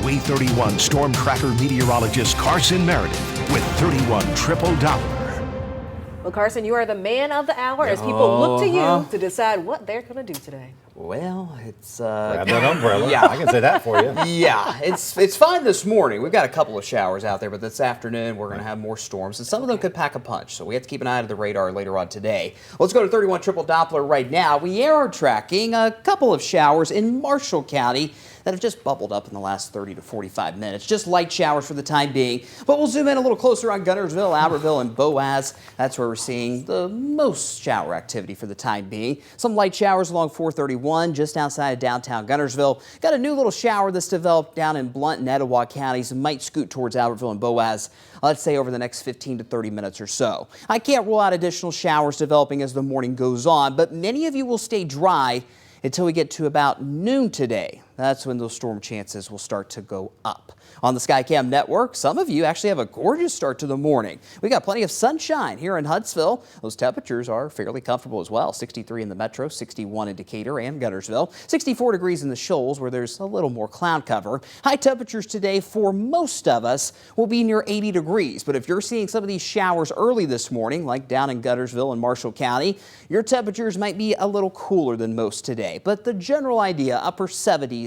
We 31 Storm Tracker meteorologist Carson Meredith with 31 Triple Doppler. Well, Carson, you are the man of the hour as people look to you to decide what they're going to do today. Well, it's Grab that umbrella. Yeah. I can say that for you. Yeah, it's fine this morning. We've got a couple of showers out there, but this afternoon we're going to have more storms, and some of them could pack a punch. So we have to keep an eye on the radar later on today. Let's go to 31 Triple Doppler right now. We are tracking a couple of showers in Marshall County that have just bubbled up in the last 30 to 45 minutes. Just light showers for the time being. But we'll zoom in a little closer on Guntersville, Albertville, and Boaz. That's where we're seeing the most shower activity for the time being. Some light showers along 431 just outside of downtown Guntersville. Got a new little shower that's developed down in Blount and Etowah counties and might scoot towards Albertville and Boaz, let's say over the next 15 to 30 minutes or so. I can't rule out additional showers developing as the morning goes on, but many of you will stay dry until we get to about noon today. That's when those storm chances will start to go up. On the Skycam network, some of you actually have a gorgeous start to the morning. We got plenty of sunshine here in Huntsville. Those temperatures are fairly comfortable as well. 63 in the metro, 61 in Decatur and Guntersville, 64 degrees in the Shoals where there's a little more cloud cover. High temperatures today for most of us will be near 80 degrees. But if you're seeing some of these showers early this morning, like down in Guntersville and Marshall County, your temperatures might be a little cooler than most today. But the general idea, upper 70s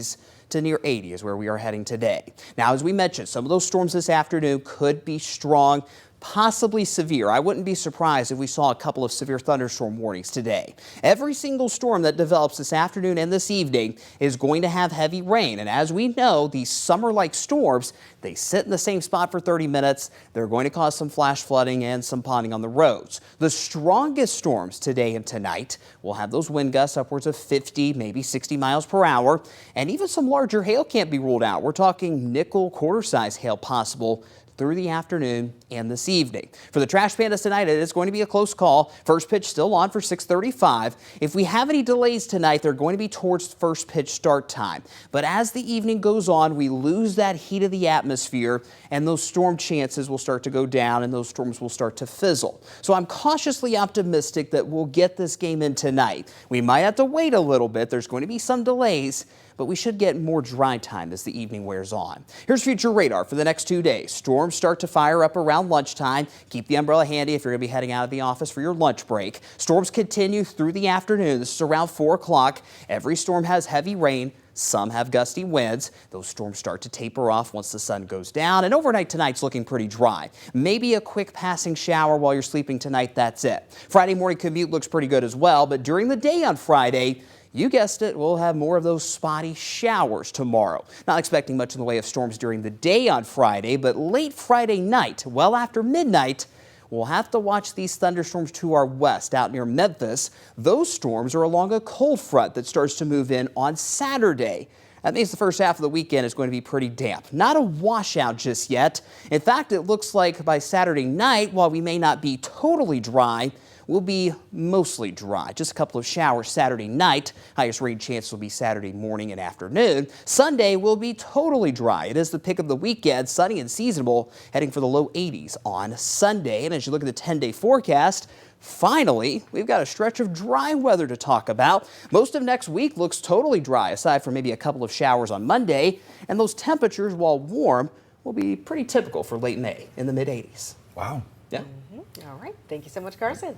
to near 80 is where we are heading today. Now, as we mentioned, some of those storms this afternoon could be strong, possibly severe. I wouldn't be surprised if we saw a couple of severe thunderstorm warnings today. Every single storm that develops this afternoon and this evening is going to have heavy rain. And as we know, these summer-like storms, they sit in the same spot for 30 minutes. They're going to cause some flash flooding and some ponding on the roads. The strongest storms today and tonight will have those wind gusts upwards of 50, maybe 60 miles per hour. And even some larger hail can't be ruled out. We're talking nickel quarter-size hail possible through the afternoon and this evening. For the Trash Pandas tonight, it is going to be a close call. First pitch still on for 6:35. If we have any delays tonight, they're going to be towards first pitch start time. But as the evening goes on, we lose that heat of the atmosphere and those storm chances will start to go down and those storms will start to fizzle. So I'm cautiously optimistic that we'll get this game in tonight. We might have to wait a little bit. There's going to be some delays, but we should get more dry time as the evening wears on. Here's future radar for the next 2 days. Storms start to fire up around lunchtime. Keep the umbrella handy if you're going to be heading out of the office for your lunch break. Storms continue through the afternoon. This is around 4 o'clock. Every storm has heavy rain. Some have gusty winds. Those storms start to taper off once the sun goes down. And overnight tonight's looking pretty dry. Maybe a quick passing shower while you're sleeping tonight. That's it. Friday morning commute looks pretty good as well. But during the day on Friday, you guessed it, we'll have more of those spotty showers tomorrow. Not expecting much in the way of storms during the day on Friday, but late Friday night, well after midnight, we'll have to watch these thunderstorms to our west out near Memphis. Those storms are along a cold front that starts to move in on Saturday. That means the first half of the weekend is going to be pretty damp. Not a washout just yet. In fact, it looks like by Saturday night, while we may not be totally dry, will be mostly dry. Just a couple of showers Saturday night. Highest rain chance will be Saturday morning and afternoon. Sunday will be totally dry. It is the pick of the weekend, sunny and seasonable, heading for the low 80s on Sunday. And as you look at the 10-day forecast, finally, we've got a stretch of dry weather to talk about. Most of next week looks totally dry, aside from maybe a couple of showers on Monday. And those temperatures, while warm, will be pretty typical for late May in the mid-80s. Wow. Yeah. All right. Thank you so much, Carson.